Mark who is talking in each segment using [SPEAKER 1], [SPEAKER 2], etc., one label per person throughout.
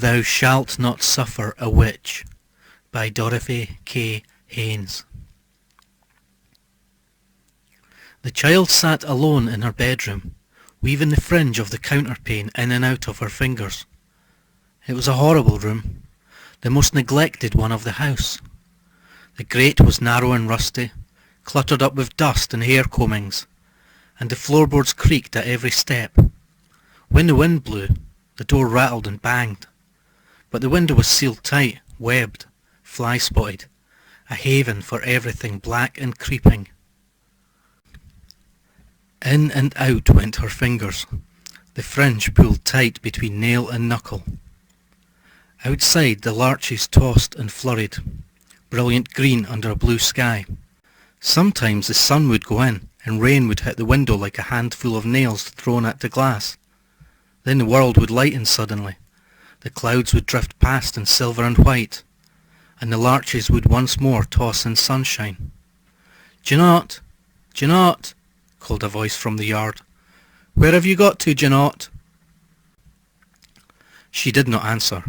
[SPEAKER 1] Thou Shalt Not Suffer a Witch by Dorothy K. Haynes. The child sat alone in her bedroom, weaving the fringe of the counterpane in and out of her fingers. It was a horrible room, the most neglected one of the house. The grate was narrow and rusty, cluttered up with dust and hair combings, and the floorboards creaked at every step. When the wind blew, the door rattled and banged, but the window was sealed tight, webbed, fly-spotted, a haven for everything black and creeping. In and out went her fingers, the fringe pulled tight between nail and knuckle. Outside the larches tossed and flurried, brilliant green under a blue sky. Sometimes the sun would go in and rain would hit the window like a handful of nails thrown at the glass. Then the world would lighten suddenly. The clouds would drift past in silver and white, and the larches would once more toss in sunshine. "Jeanette! Jeanette!" called a voice from the yard. "Where have you got to, Jeanette?" She did not answer.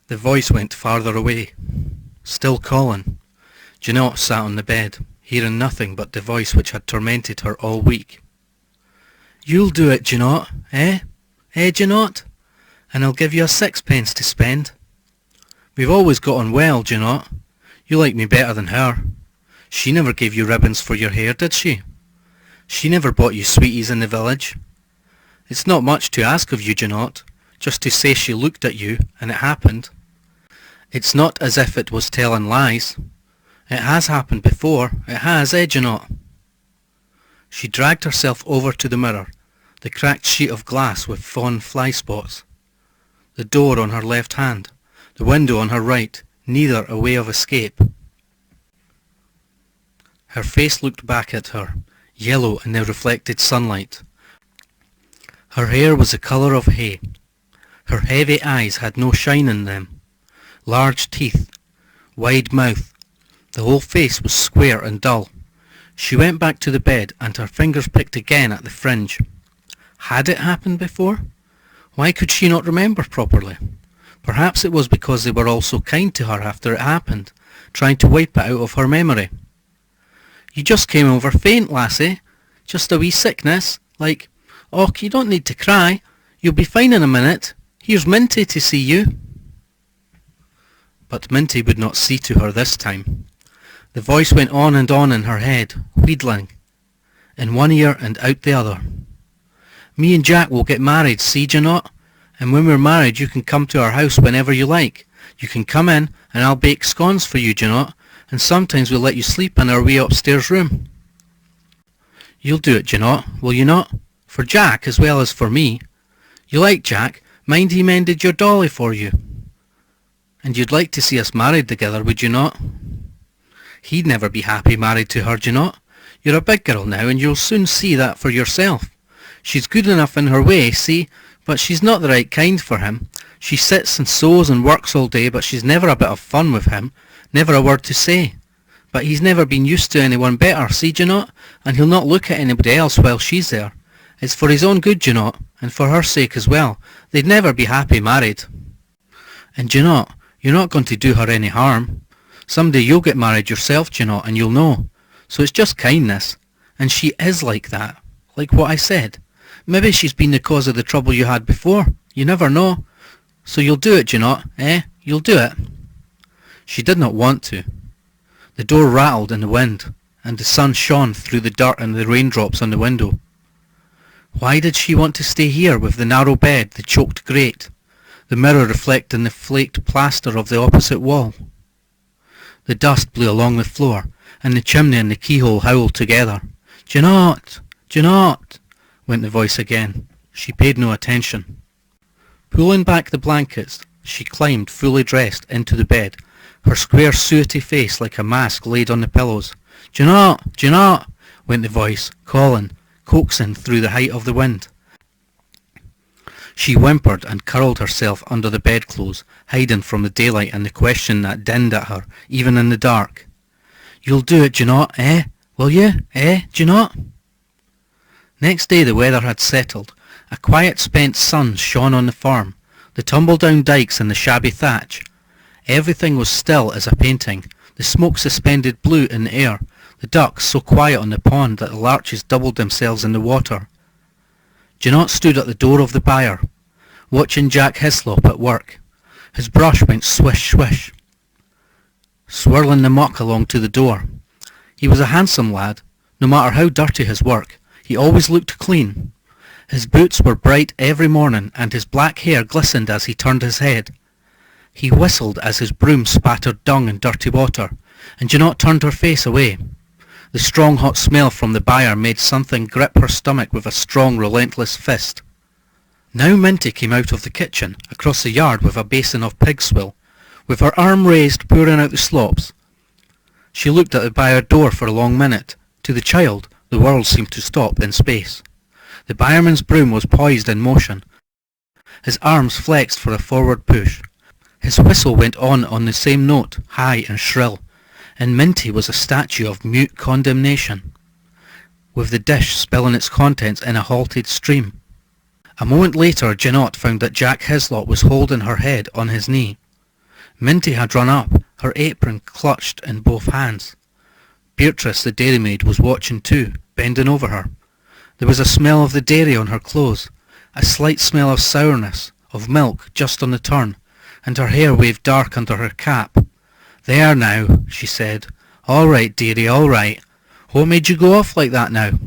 [SPEAKER 1] The voice went farther away, still calling. Jeanette sat on the bed, hearing nothing but the voice which had tormented her all week. "You'll do it, Jeanette, eh? Eh, Jeanette? And I'll give you a sixpence to spend. We've always got on well, Jeanette. You like me better than her. She never gave you ribbons for your hair, did she? She never bought you sweeties in the village. It's not much to ask of you, Jeanette, just to say she looked at you and it happened. It's not as if it was telling lies. It has happened before, it has, eh, Jeanette?" She dragged herself over to the mirror, the cracked sheet of glass with fawn fly spots. The door on her left hand, the window on her right, neither a way of escape. Her face looked back at her, yellow in the reflected sunlight. Her hair was the colour of hay. Her heavy eyes had no shine in them. Large teeth, wide mouth, the whole face was square and dull. She went back to the bed and her fingers picked again at the fringe. Had it happened before? Why could she not remember properly? Perhaps it was because they were all so kind to her after it happened, trying to wipe it out of her memory. "You just came over faint, lassie. Just a wee sickness, like, oh, you don't need to cry. You'll be fine in a minute. Here's Minty to see you." But Minty would not see to her this time. The voice went on in her head, wheedling, in one ear and out the other. "Me and Jack will get married, see, Jeanette? And when we're married you can come to our house whenever you like. You can come in and I'll bake scones for you, Jeanette, and sometimes we'll let you sleep in our wee upstairs room. You'll do it, Jeanette, will you not? For Jack as well as for me. You like Jack? Mind he mended your dolly for you. And you'd like to see us married together, would you not? He'd never be happy married to her, Jeanette. You're a big girl now, and you'll soon see that for yourself. She's good enough in her way, see, but she's not the right kind for him. She sits and sews and works all day, but she's never a bit of fun with him, never a word to say. But he's never been used to anyone better, see, Jeanette, and he'll not look at anybody else while she's there. It's for his own good, Jeanette, and for her sake as well. They'd never be happy married. And Jeanette, you're not going to do her any harm. Someday you'll get married yourself, Jeanette, and you'll know. So it's just kindness. And she is like that, like what I said. Maybe she's been the cause of the trouble you had before. You never know. So you'll do it, Jeanette, eh? You'll do it." She did not want to. The door rattled in the wind, and the sun shone through the dirt and the raindrops on the window. Why did she want to stay here with the narrow bed, the choked grate, the mirror reflecting the flaked plaster of the opposite wall? The dust blew along the floor, and the chimney and the keyhole howled together. "Jeanette! Jeanette!" went the voice again. She paid no attention. Pulling back the blankets, she climbed, fully dressed, into the bed, her square sooty face like a mask laid on the pillows. "Jeanette! Jeanette!" went the voice, calling, coaxing through the height of the wind. She whimpered and curled herself under the bedclothes, hiding from the daylight and the question that dinned at her, even in the dark. "You'll do it, Jeanette, eh? Will you, eh, Jeanette?" Next day the weather had settled. A quiet spent sun shone on the farm. The tumble-down dikes and the shabby thatch. Everything was still as a painting, the smoke suspended blue in the air, the ducks so quiet on the pond that the larches doubled themselves in the water. Jeanette stood at the door of the byre, watching Jack Hislop at work. His brush went swish swish, swirling the muck along to the door. He was a handsome lad. No matter how dirty his work, he always looked clean. His boots were bright every morning, and his black hair glistened as he turned his head. He whistled as his broom spattered dung and dirty water, and Jeanette turned her face away. The strong hot smell from the byre made something grip her stomach with a strong relentless fist. Now Minty came out of the kitchen, across the yard with a basin of pig swill, with her arm raised, pouring out the slops. She looked at the byre door for a long minute. To the child, the world seemed to stop in space. The byreman's broom was poised in motion. His arms flexed for a forward push. His whistle went on the same note, high and shrill, and Minty was a statue of mute condemnation, with the dish spilling its contents in a halted stream. A moment later Jeanette found that Jack Hislop was holding her head on his knee. Minty had run up, her apron clutched in both hands. Beatrice, the dairymaid, was watching too, bending over her. There was a smell of the dairy on her clothes, a slight smell of sourness, of milk just on the turn, and her hair waved dark under her cap. "There now," she said. "All right, dearie, all right. What made you go off like that now?"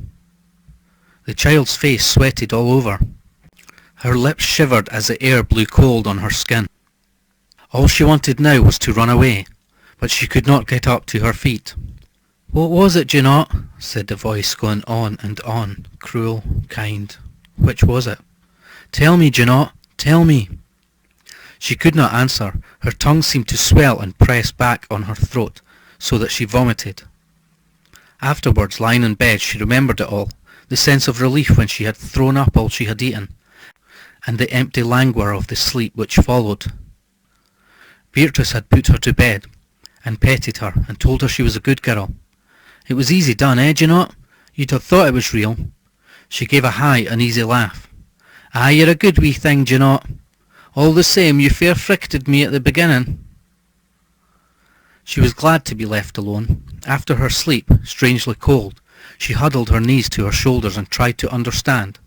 [SPEAKER 1] The child's face sweated all over. Her lips shivered as the air blew cold on her skin. All she wanted now was to run away, but she could not get up to her feet. "What was it, Jeanette?" said the voice, going on and on, cruel, kind. Which was it? "Tell me, Jeanette, tell me." She could not answer. Her tongue seemed to swell and press back on her throat, so that she vomited. Afterwards, lying in bed, she remembered it all, the sense of relief when she had thrown up all she had eaten, and the empty languor of the sleep which followed. Beatrice had put her to bed, and petted her, and told her she was a good girl. It was easy done, eh, Jeanette? You'd have thought it was real. She gave a high, uneasy laugh. "Ah, you're a good wee thing, Jeanette. All the same, you fair fricted me at the beginning." She was glad to be left alone. After her sleep, strangely cold, she huddled her knees to her shoulders and tried to understand.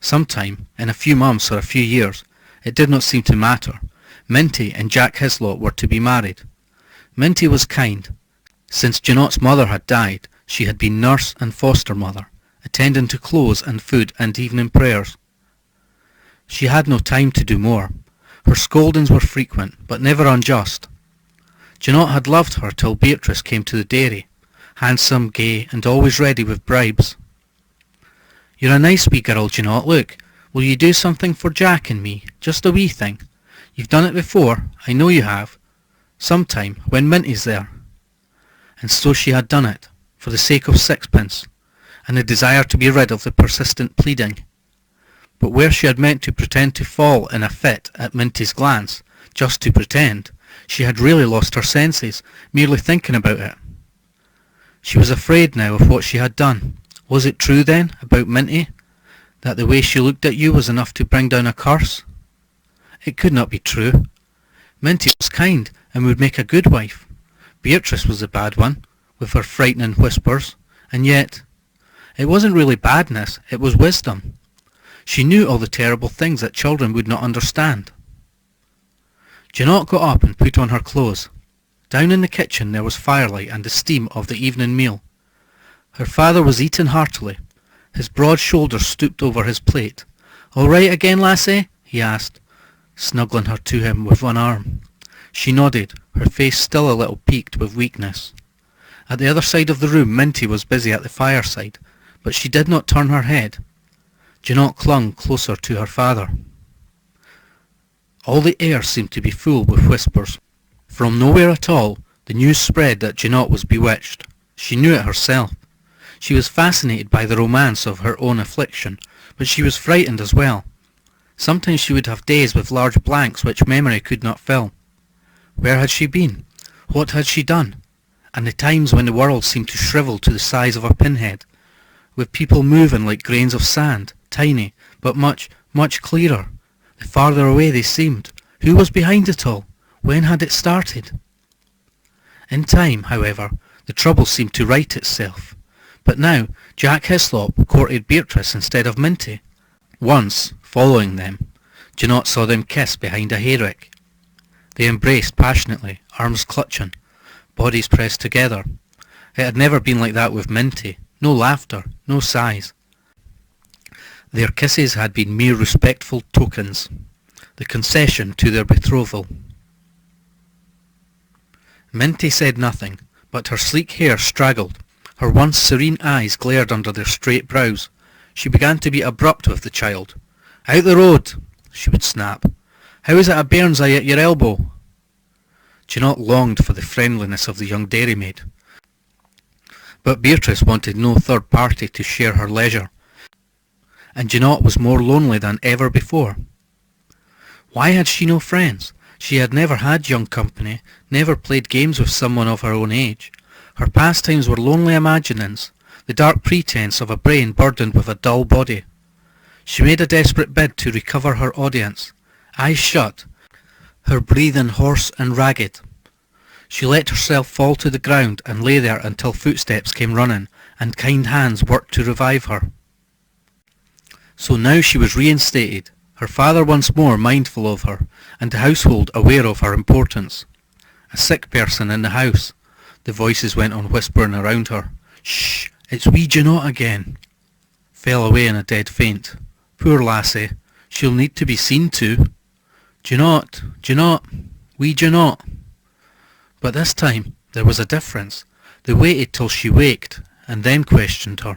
[SPEAKER 1] Sometime, in a few months or a few years, it did not seem to matter, Minty and Jack Hislop were to be married. Minty was kind. Since Jeanette's mother had died, she had been nurse and foster mother, attending to clothes and food and evening prayers. She had no time to do more. Her scoldings were frequent, but never unjust. Jeanette had loved her till Beatrice came to the dairy, handsome, gay, and always ready with bribes. "You're a nice wee girl, Jeanette. Look, will you do something for Jack and me? Just a wee thing. You've done it before, I know you have. Sometime, when Minty's there." And so she had done it, for the sake of sixpence, and the desire to be rid of the persistent pleading. But where she had meant to pretend to fall in a fit at Minty's glance, just to pretend, she had really lost her senses, merely thinking about it. She was afraid now of what she had done. Was it true then, about Minty, that the way she looked at you was enough to bring down a curse? It could not be true. Minty was kind, and would make a good wife. Beatrice was the bad one, with her frightening whispers, and yet, it wasn't really badness, it was wisdom. She knew all the terrible things that children would not understand. Jeanette got up and put on her clothes. Down in the kitchen there was firelight and the steam of the evening meal. Her father was eating heartily. His broad shoulders stooped over his plate. "All right again, lassie?" he asked, snuggling her to him with one arm. She nodded, her face still a little peaked with weakness. At the other side of the room Minty was busy at the fireside, but she did not turn her head. Jeanette clung closer to her father. All the air seemed to be full with whispers. From nowhere at all, the news spread that Jeanette was bewitched. She knew it herself. She was fascinated by the romance of her own affliction, but she was frightened as well. Sometimes she would have days with large blanks which memory could not fill. Where had she been? What had she done? And the times when the world seemed to shrivel to the size of a pinhead, with people moving like grains of sand, tiny, but much, much clearer. The farther away they seemed. Who was behind it all? When had it started? In time, however, the trouble seemed to right itself. But now Jack Hislop courted Beatrice instead of Minty. Once, following them, Jeanette saw them kiss behind a hayrick. They embraced passionately, arms clutching, bodies pressed together. It had never been like that with Minty. No laughter, no sighs. Their kisses had been mere respectful tokens, the concession to their betrothal. Minty said nothing, but her sleek hair straggled. Her once serene eyes glared under their straight brows. She began to be abrupt with the child. "Out the road!" she would snap. "How is it a bairn's eye at your elbow?" Jeanette longed for the friendliness of the young dairymaid. But Beatrice wanted no third party to share her leisure, and Jeanette was more lonely than ever before. Why had she no friends? She had never had young company, never played games with someone of her own age. Her pastimes were lonely imaginings, the dark pretense of a brain burdened with a dull body. She made a desperate bid to recover her audience. Eyes shut, her breathing hoarse and ragged. She let herself fall to the ground and lay there until footsteps came running and kind hands worked to revive her. So now she was reinstated, her father once more mindful of her, and the household aware of her importance. A sick person in the house. The voices went on whispering around her. "Shh, it's wee Jeanette again." Fell away in a dead faint. Poor lassie, she'll need to be seen to. "Jeanette, Jeanette, wee Jeanette." But this time there was a difference. They waited till she waked, and then questioned her.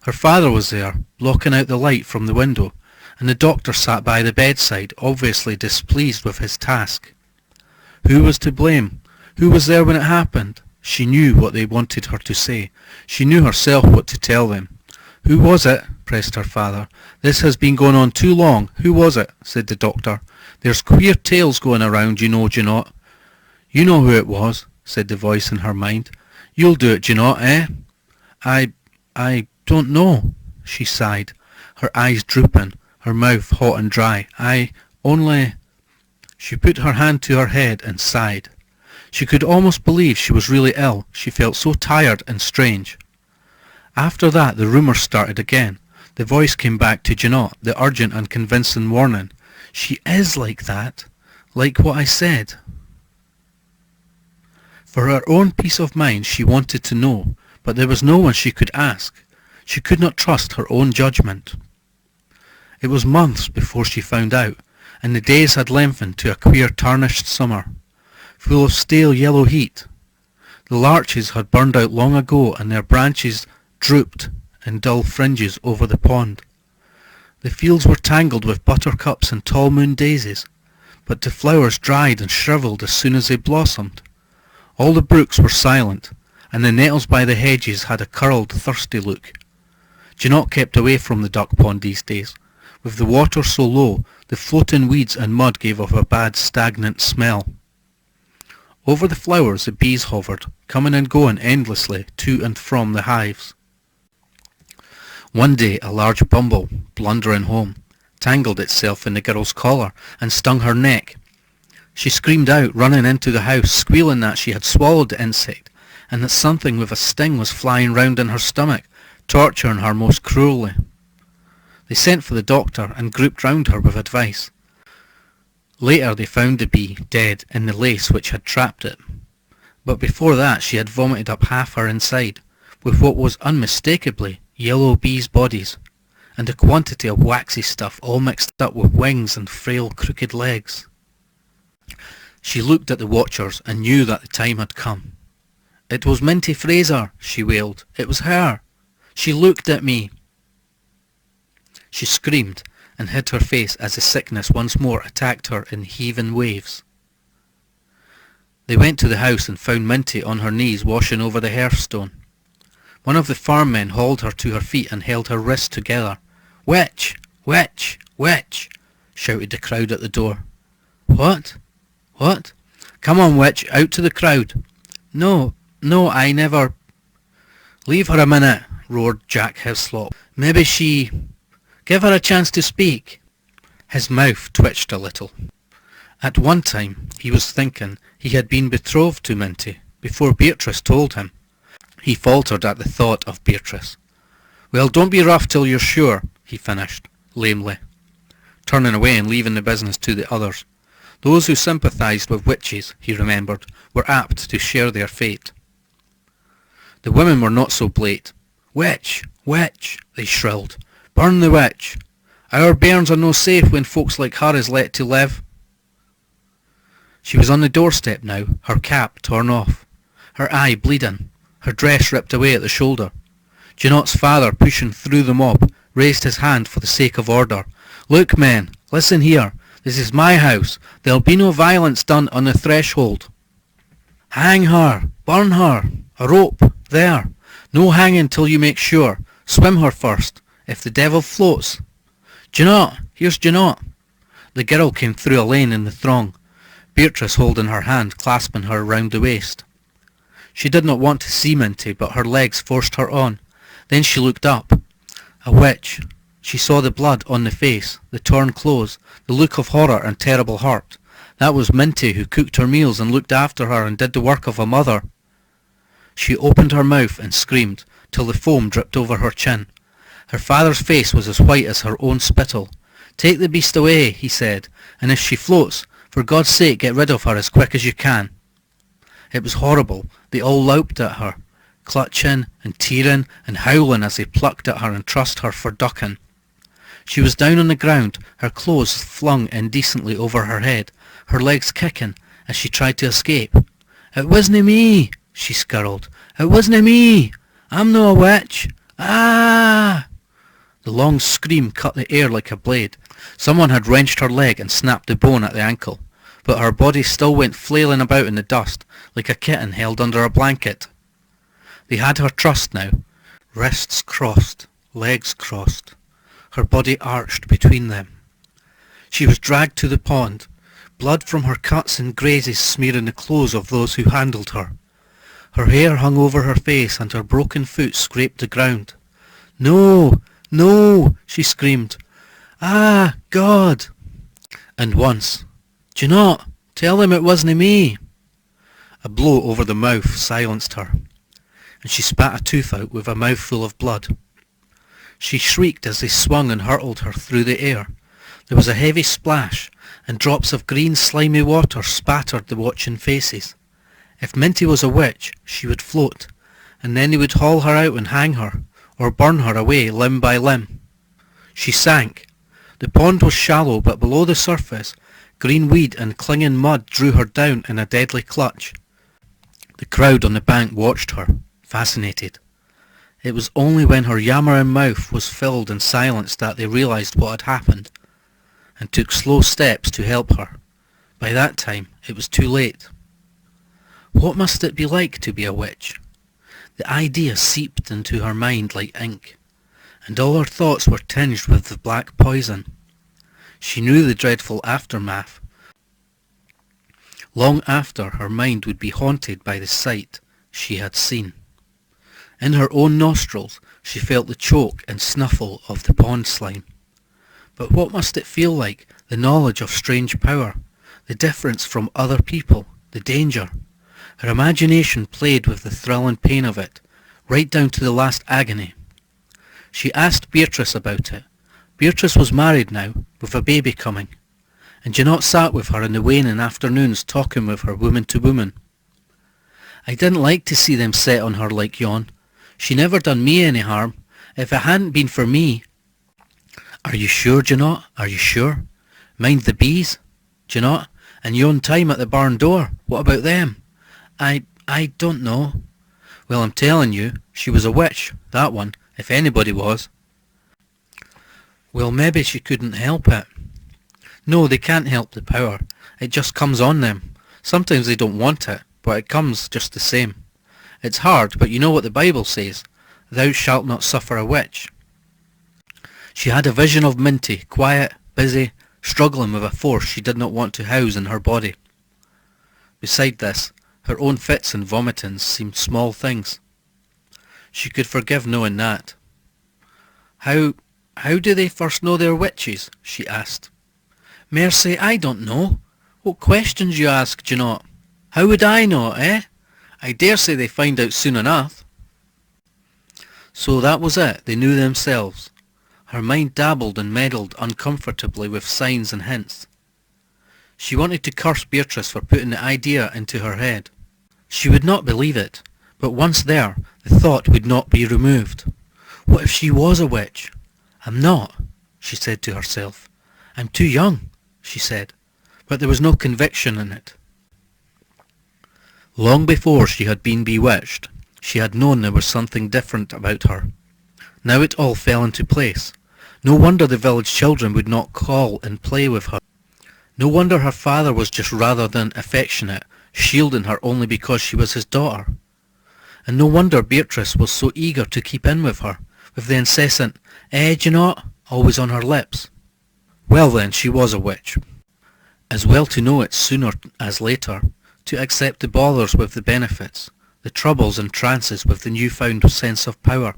[SPEAKER 1] Her father was there, blocking out the light from the window, and the doctor sat by the bedside, obviously displeased with his task. Who was to blame? Who was there when it happened? She knew what they wanted her to say. She knew herself what to tell them. "Who was it?" pressed her father. "This has been going on too long. Who was it?" said the doctor. "There's queer tales going around, you know, Jeanette." "You know who it was," said the voice in her mind. "You'll do it, Jeanette, eh?" I don't know," she sighed, her eyes drooping, her mouth hot and dry. "I only—" She put her hand to her head and sighed. She could almost believe she was really ill. She felt so tired and strange. After that the rumours started again. The voice came back to Jeanette, the urgent and convincing warning. "She is like that. Like what I said." For her own peace of mind she wanted to know, but there was no one she could ask. She could not trust her own judgment. It was months before she found out, and the days had lengthened to a queer tarnished summer, full of stale yellow heat. The larches had burned out long ago, and their branches drooped in dull fringes over the pond. The fields were tangled with buttercups and tall moon daisies, but the flowers dried and shriveled as soon as they blossomed. All the brooks were silent, and the nettles by the hedges had a curled, thirsty look. Jeanette kept away from the duck pond these days. With the water so low, the floating weeds and mud gave off a bad, stagnant smell. Over the flowers the bees hovered, coming and going endlessly to and from the hives. One day a large bumble, blundering home, tangled itself in the girl's collar and stung her neck. She screamed out, running into the house, squealing that she had swallowed the insect, and that something with a sting was flying round in her stomach, torturing her most cruelly. They sent for the doctor and grouped round her with advice. Later they found the bee dead in the lace which had trapped it. But before that she had vomited up half her inside, with what was unmistakably yellow bees' bodies, and a quantity of waxy stuff all mixed up with wings and frail crooked legs. She looked at the watchers and knew that the time had come. "It was Minty Fraser," she wailed. "It was her. She looked at me." She screamed and hid her face as the sickness once more attacked her in heaving waves. They went to the house and found Minty on her knees washing over the hearthstone. One of the farm men hauled her to her feet and held her wrists together. "Witch! Witch! Witch!" shouted the crowd at the door. "What? What? Come on, witch, out to the crowd." No, I never—" "Leave her a minute," roared Jack Hislop. "Maybe she—" "Give her a chance to speak." His mouth twitched a little. At one time he was thinking he had been betrothed to Minty before Beatrice told him. He faltered at the thought of Beatrice. "Well, don't be rough till you're sure," he finished, lamely, turning away and leaving the business to the others. Those who sympathised with witches, he remembered, were apt to share their fate. The women were not so blate. "Witch! Witch!" they shrilled. "Burn the witch! Our bairns are no safe when folks like her is let to live." She was on the doorstep now, her cap torn off, her eye bleeding, her dress ripped away at the shoulder. Janot's father, pushing through the mob, raised his hand for the sake of order. "Look, men, listen here. This is my house. There'll be no violence done on the threshold." "Hang her! Burn her! A rope! There! No hanging till you make sure. Swim her first, if the devil floats. Janot! Here's Janot!" The girl came through a lane in the throng, Beatrice holding her hand, clasping her round the waist. She did not want to see Minty, but her legs forced her on. Then she looked up. A witch. She saw the blood on the face, the torn clothes, the look of horror and terrible hurt. That was Minty, who cooked her meals and looked after her and did the work of a mother. She opened her mouth and screamed, till the foam dripped over her chin. Her father's face was as white as her own spittle. "Take the beast away," he said, "and if she floats, for God's sake get rid of her as quick as you can." It was horrible. They all loped at her, clutching and tearing and howling as they plucked at her and trussed her for ducking. She was down on the ground, her clothes flung indecently over her head, her legs kicking as she tried to escape. "It wasna me," she skirled. "It wasna me. I'm no a witch. Ah!" The long scream cut the air like a blade. Someone had wrenched her leg and snapped the bone at the ankle, but her body still went flailing about in the dust, like a kitten held under a blanket. They had her trussed now, wrists crossed, legs crossed, her body arched between them. She was dragged to the pond, blood from her cuts and grazes smearing the clothes of those who handled her. Her hair hung over her face and her broken foot scraped the ground. "No! No!" she screamed. "Ah, God!" And once, "Janot, tell them it wasna me." A blow over the mouth silenced her, and she spat a tooth out with a mouthful of blood. She shrieked as they swung and hurtled her through the air. There was a heavy splash, and drops of green slimy water spattered the watching faces. If Minty was a witch, she would float, and then they would haul her out and hang her, or burn her away limb by limb. She sank. The pond was shallow, but below the surface, green weed and clinging mud drew her down in a deadly clutch. The crowd on the bank watched her, fascinated. It was only when her yammering mouth was filled and silenced that they realised what had happened, and took slow steps to help her. By that time, it was too late. What must it be like to be a witch? The idea seeped into her mind like ink, and all her thoughts were tinged with the black poison. She knew the dreadful aftermath. Long after, her mind would be haunted by the sight she had seen. In her own nostrils she felt the choke and snuffle of the pond slime. But what must it feel like, the knowledge of strange power, the difference from other people, the danger? Her imagination played with the thrill and pain of it, right down to the last agony. She asked Beatrice about it. Beatrice was married now, with a baby coming, and Janot sat with her in the waning afternoons talking with her woman to woman. "I didn't like to see them set on her like yon. She never done me any harm. If it hadn't been for me—" "Are you sure, Janot? Are you sure? Mind the bees, Janot, and yon time at the barn door. What about them?" I don't know." "Well, I'm telling you, she was a witch, that one, if anybody was." "Well, maybe she couldn't help it." "No, they can't help the power. It just comes on them. Sometimes they don't want it, but it comes just the same. It's hard, but you know what the Bible says, 'Thou shalt not suffer a witch.'" She had a vision of Minty, quiet, busy, struggling with a force she did not want to house in her body. Beside this, her own fits and vomitings seemed small things. She could forgive knowing that. How do they first know they're witches?" she asked. Mercy, I don't know. What questions you ask, d'ye not? How would I know, eh? I dare say they find out soon enough. So that was it, they knew themselves. Her mind dabbled and meddled uncomfortably with signs and hints. She wanted to curse Beatrice for putting the idea into her head. She would not believe it, but once there, the thought would not be removed. What if she was a witch? I'm not, she said to herself. I'm too young, she said, but there was no conviction in it. Long before she had been bewitched, she had known there was something different about her. Now it all fell into place. No wonder the village children would not call and play with her. No wonder her father was just rather than affectionate, shielding her only because she was his daughter. And no wonder Beatrice was so eager to keep in with her, with the incessant, d'ye not, always on her lips. Well then, she was a witch. As well to know it sooner as later, to accept the bothers with the benefits, the troubles and trances with the newfound sense of power.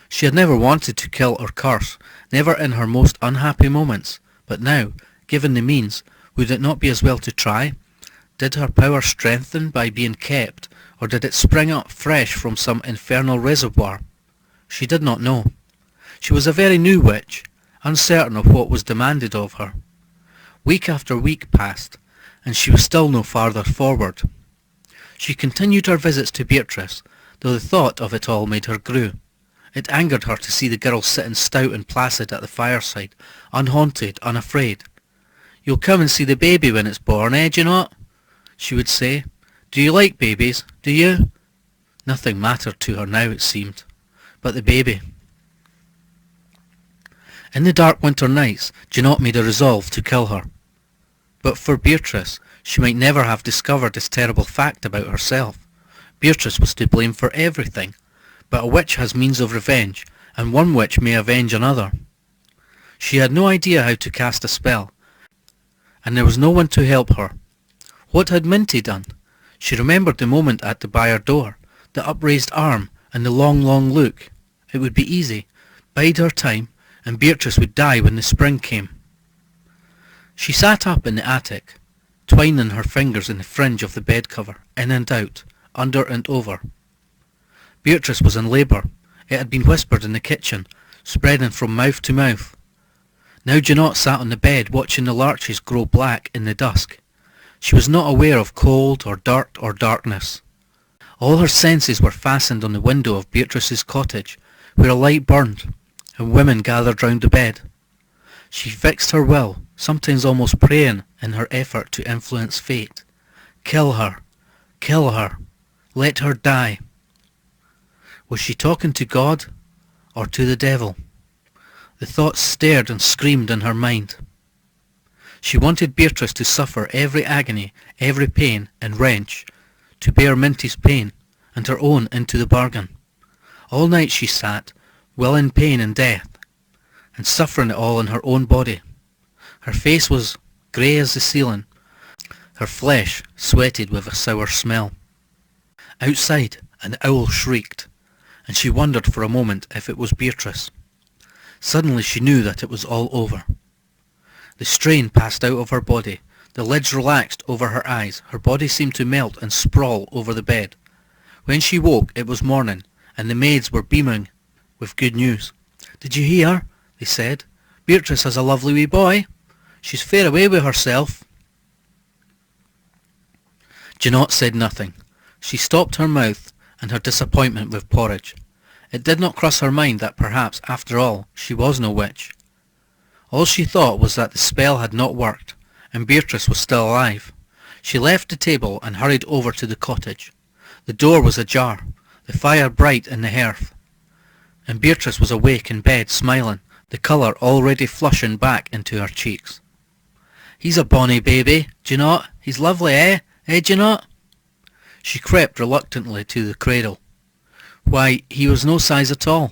[SPEAKER 1] She had never wanted to kill or curse, never in her most unhappy moments, but now, given the means, would it not be as well to try? Did her power strengthen by being kept, or did it spring up fresh from some infernal reservoir? She did not know. She was a very new witch, uncertain of what was demanded of her. Week after week passed, and she was still no farther forward. She continued her visits to Beatrice, though the thought of it all made her grue. It angered her to see the girl sitting stout and placid at the fireside, unhaunted, unafraid. You'll come and see the baby when it's born, d'ye not? She would say. Do you like babies? Do you? Nothing mattered to her now, it seemed, but the baby. In the dark winter nights, Janot made a resolve to kill her. But for Beatrice, she might never have discovered this terrible fact about herself. Beatrice was to blame for everything, but a witch has means of revenge, and one witch may avenge another. She had no idea how to cast a spell, and there was no one to help her. What had Minty done? She remembered the moment at the byre door, the upraised arm, and the long, long look. It would be easy. Bide her time, and Beatrice would die when the spring came. She sat up in the attic, twining her fingers in the fringe of the bed cover, in and out, under and over. Beatrice was in labour. It had been whispered in the kitchen, spreading from mouth to mouth. Now Janot sat on the bed watching the larches grow black in the dusk. She was not aware of cold or dirt or darkness. All her senses were fastened on the window of Beatrice's cottage, where a light burned, and women gathered round the bed. She fixed her will, sometimes almost praying in her effort to influence fate. Kill her. Kill her. Let her die. Was she talking to God or to the devil? The thoughts stared and screamed in her mind. She wanted Beatrice to suffer every agony, every pain and wrench, to bear Minty's pain, and her own into the bargain. All night she sat, well in pain and death, and suffering it all in her own body. Her face was grey as the ceiling, her flesh sweated with a sour smell. Outside an owl shrieked, and she wondered for a moment if it was Beatrice. Suddenly she knew that it was all over. The strain passed out of her body, the lids relaxed over her eyes, her body seemed to melt and sprawl over the bed. When she woke it was morning, and the maids were beaming with good news. Did you hear? They said. Beatrice has a lovely wee boy. She's fair away with herself. Janot said nothing. She stopped her mouth and her disappointment with porridge. It did not cross her mind that perhaps, after all, she was no witch. All she thought was that the spell had not worked, and Beatrice was still alive. She left the table and hurried over to the cottage. The door was ajar, the fire bright in the hearth, and Beatrice was awake in bed, smiling, the colour already flushing back into her cheeks. He's a bonny baby, Janot. He's lovely, eh? Janot? She crept reluctantly to the cradle. Why, he was no size at all.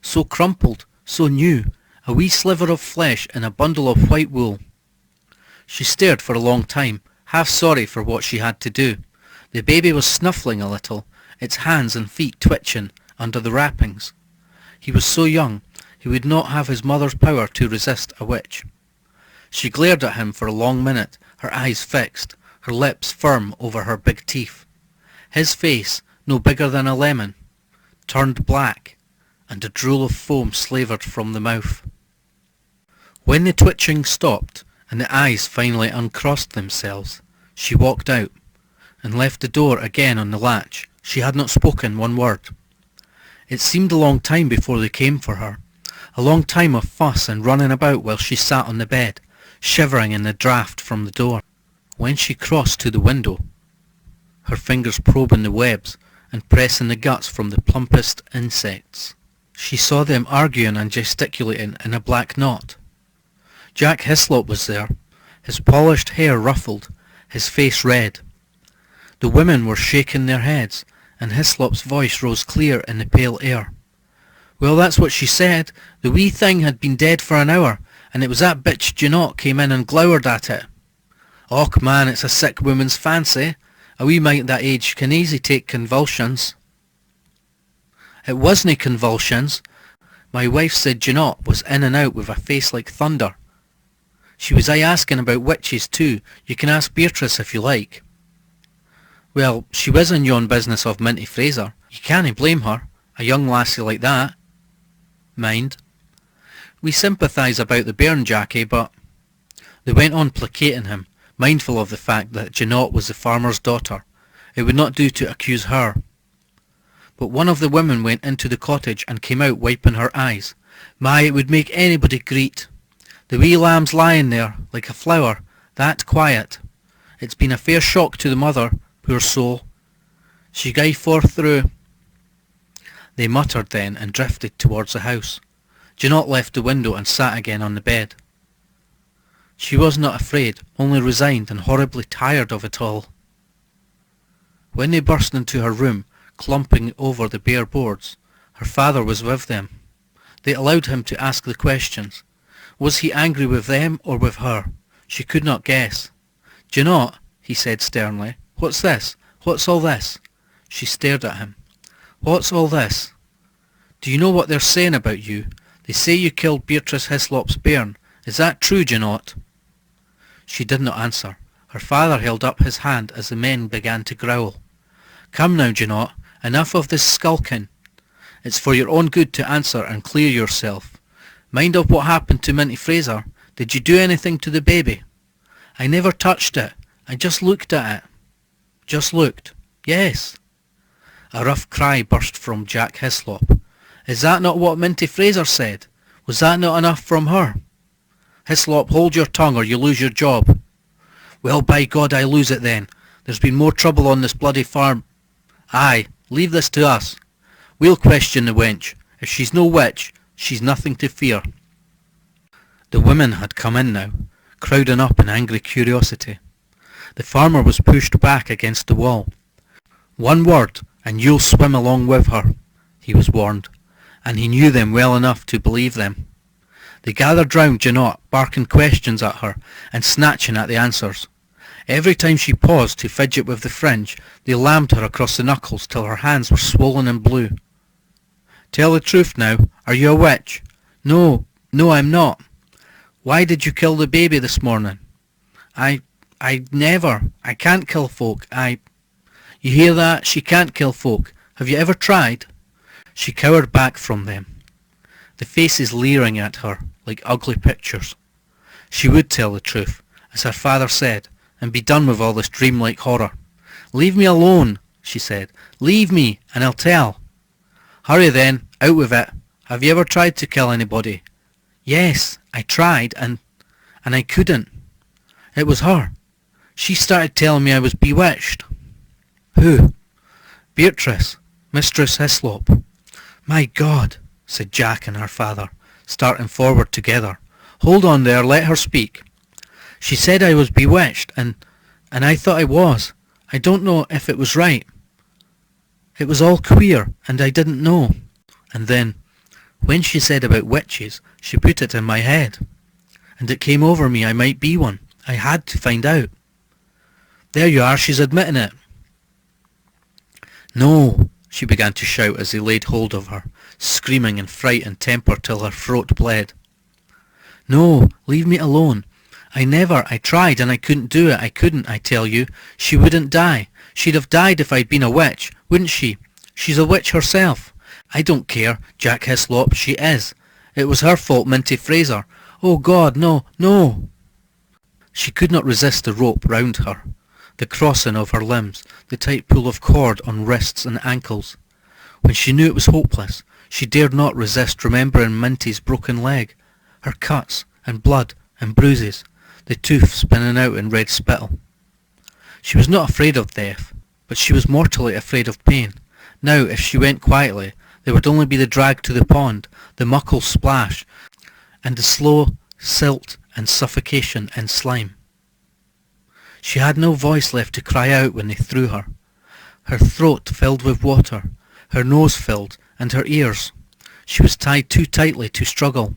[SPEAKER 1] So crumpled, so new, a wee sliver of flesh in a bundle of white wool. She stared for a long time, half sorry for what she had to do. The baby was snuffling a little, its hands and feet twitching under the wrappings. He was so young, he would not have his mother's power to resist a witch. She glared at him for a long minute, her eyes fixed, her lips firm over her big teeth. His face, no bigger than a lemon, turned black, and a drool of foam slavered from the mouth. When the twitching stopped, and the eyes finally uncrossed themselves, she walked out, and left the door again on the latch. She had not spoken one word. It seemed a long time before they came for her, a long time of fuss and running about while she sat on the bed, shivering in the draught from the door. When she crossed to the window, her fingers probing the webs and pressing the guts from the plumpest insects, she saw them arguing and gesticulating in a black knot. Jack Hislop was there, his polished hair ruffled, his face red. The women were shaking their heads, and Hislop's voice rose clear in the pale air. Well, that's what she said. The wee thing had been dead for an hour, and it was that bitch Janot came in and glowered at it. Och man, it's a sick woman's fancy. A wee mite that age can easy take convulsions. It wasn't convulsions. My wife said Janot was in and out with a face like thunder. She was asking about witches too. You can ask Beatrice if you like. Well, she was in yon business of Minty Fraser. You cannae blame her, a young lassie like that. Mind. We sympathise about the bairn, Jackie, but... They went on placating him, mindful of the fact that Janot was the farmer's daughter. It would not do to accuse her. But one of the women went into the cottage and came out wiping her eyes. My, it would make anybody greet. The wee lamb's lying there, like a flower, that quiet. It's been a fair shock to the mother, poor soul. She gae forth through... They muttered then and drifted towards the house. Janot left the window and sat again on the bed. She was not afraid, only resigned and horribly tired of it all. When they burst into her room, clumping over the bare boards, her father was with them. They allowed him to ask the questions. Was he angry with them or with her? She could not guess. Janot, he said sternly, what's this? What's all this? She stared at him. What's all this? Do you know what they're saying about you? They say you killed Beatrice Hislop's bairn. Is that true, Janot? She did not answer. Her father held up his hand as the men began to growl. Come now, Janot, enough of this skulking. It's for your own good to answer and clear yourself. Mind of what happened to Minty Fraser. Did you do anything to the baby? I never touched it. I just looked at it. Just looked. Yes. A rough cry burst from Jack Hislop. Is that not what Minty Fraser said? Was that not enough from her? Hislop, hold your tongue or you lose your job. Well, by God, I lose it then. There's been more trouble on this bloody farm. Aye, leave this to us. We'll question the wench. If she's no witch, she's nothing to fear. The women had come in now, crowding up in angry curiosity. The farmer was pushed back against the wall. One word, and you'll swim along with her, he was warned, and he knew them well enough to believe them. They gathered round Janot, barking questions at her, and snatching at the answers. Every time she paused to fidget with the fringe, they lammed her across the knuckles till her hands were swollen and blue. Tell the truth now, are you a witch? No, I'm not. Why did you kill the baby this morning? I never. I can't kill folk. You hear that? She can't kill folk. Have you ever tried? She cowered back from them, the faces leering at her like ugly pictures. She would tell the truth, as her father said, and be done with all this dreamlike horror. Leave me alone, she said. Leave me, and I'll tell. Hurry then, out with it. Have you ever tried to kill anybody? Yes, I tried, and I couldn't. It was her. She started telling me I was bewitched. Who? Beatrice, Mistress Hislop. My God, said Jack and her father, starting forward together. Hold on there, let her speak. She said I was bewitched, and I thought I was. I don't know if it was right. It was all queer, and I didn't know. And then, when she said about witches, she put it in my head. And it came over me I might be one. I had to find out. There you are, she's admitting it. No, she began to shout as they laid hold of her, screaming in fright and temper till her throat bled. No, leave me alone. I tried and I couldn't do it. I couldn't, I tell you. She wouldn't die. She'd have died if I'd been a witch, wouldn't she? She's a witch herself. I don't care, Jack Hislop, she is. It was her fault, Minty Fraser. Oh God, no, no. She could not resist the rope round her, the crossing of her limbs, the tight pull of cord on wrists and ankles. When she knew it was hopeless, she dared not resist remembering Minty's broken leg, her cuts and blood and bruises, the tooth spinning out in red spittle. She was not afraid of death, but she was mortally afraid of pain. Now, if she went quietly, there would only be the drag to the pond, the muckle splash, and the slow silt and suffocation in slime. She had no voice left to cry out when they threw her. Her throat filled with water, her nose filled, and her ears. She was tied too tightly to struggle.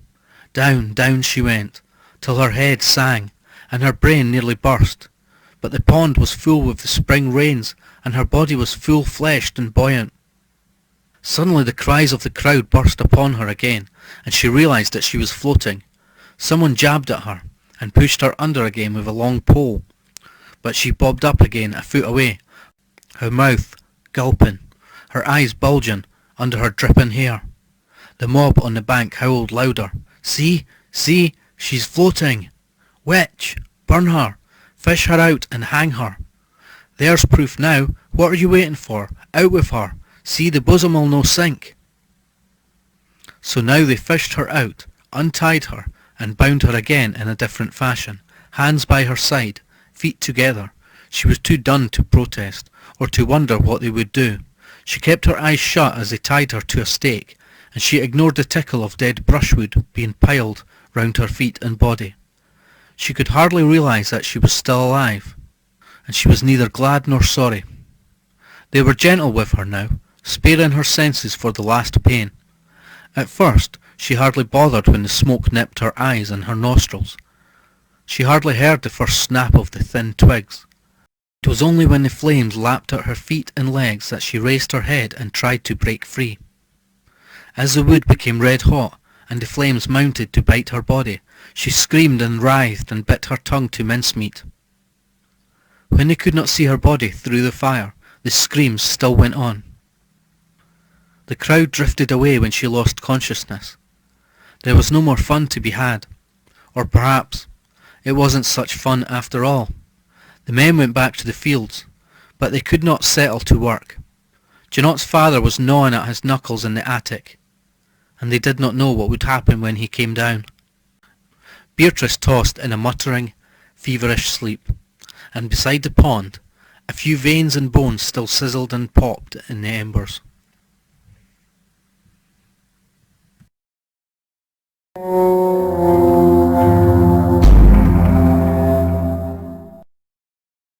[SPEAKER 1] Down, down she went, till her head sang, and her brain nearly burst. But the pond was full with the spring rains, and her body was full-fleshed and buoyant. Suddenly the cries of the crowd burst upon her again, and she realized that she was floating. Someone jabbed at her, and pushed her under again with a long pole. But she bobbed up again a foot away, her mouth gulping, her eyes bulging under her dripping hair. The mob on the bank howled louder. See, see, she's floating. Witch, burn her, fish her out and hang her. There's proof now. What are you waiting for? Out with her. See, the bosom'll no sink. So now they fished her out, untied her, and bound her again in a different fashion, hands by her side, feet together. She was too done to protest, or to wonder what they would do. She kept her eyes shut as they tied her to a stake, and she ignored the tickle of dead brushwood being piled round her feet and body. She could hardly realize that she was still alive, and she was neither glad nor sorry. They were gentle with her now, sparing her senses for the last pain. At first, she hardly bothered when the smoke nipped her eyes and her nostrils. She hardly heard the first snap of the thin twigs. It was only when the flames lapped at her feet and legs that she raised her head and tried to break free. As the wood became red hot, and the flames mounted to bite her body, she screamed and writhed and bit her tongue to mincemeat. When they could not see her body through the fire, the screams still went on. The crowd drifted away when she lost consciousness. There was no more fun to be had. Or perhaps it wasn't such fun after all. The men went back to the fields, but they could not settle to work. Janot's father was gnawing at his knuckles in the attic, and they did not know what would happen when he came down. Beatrice tossed in a muttering, feverish sleep, and beside the pond, a few veins and bones still sizzled and popped in the embers.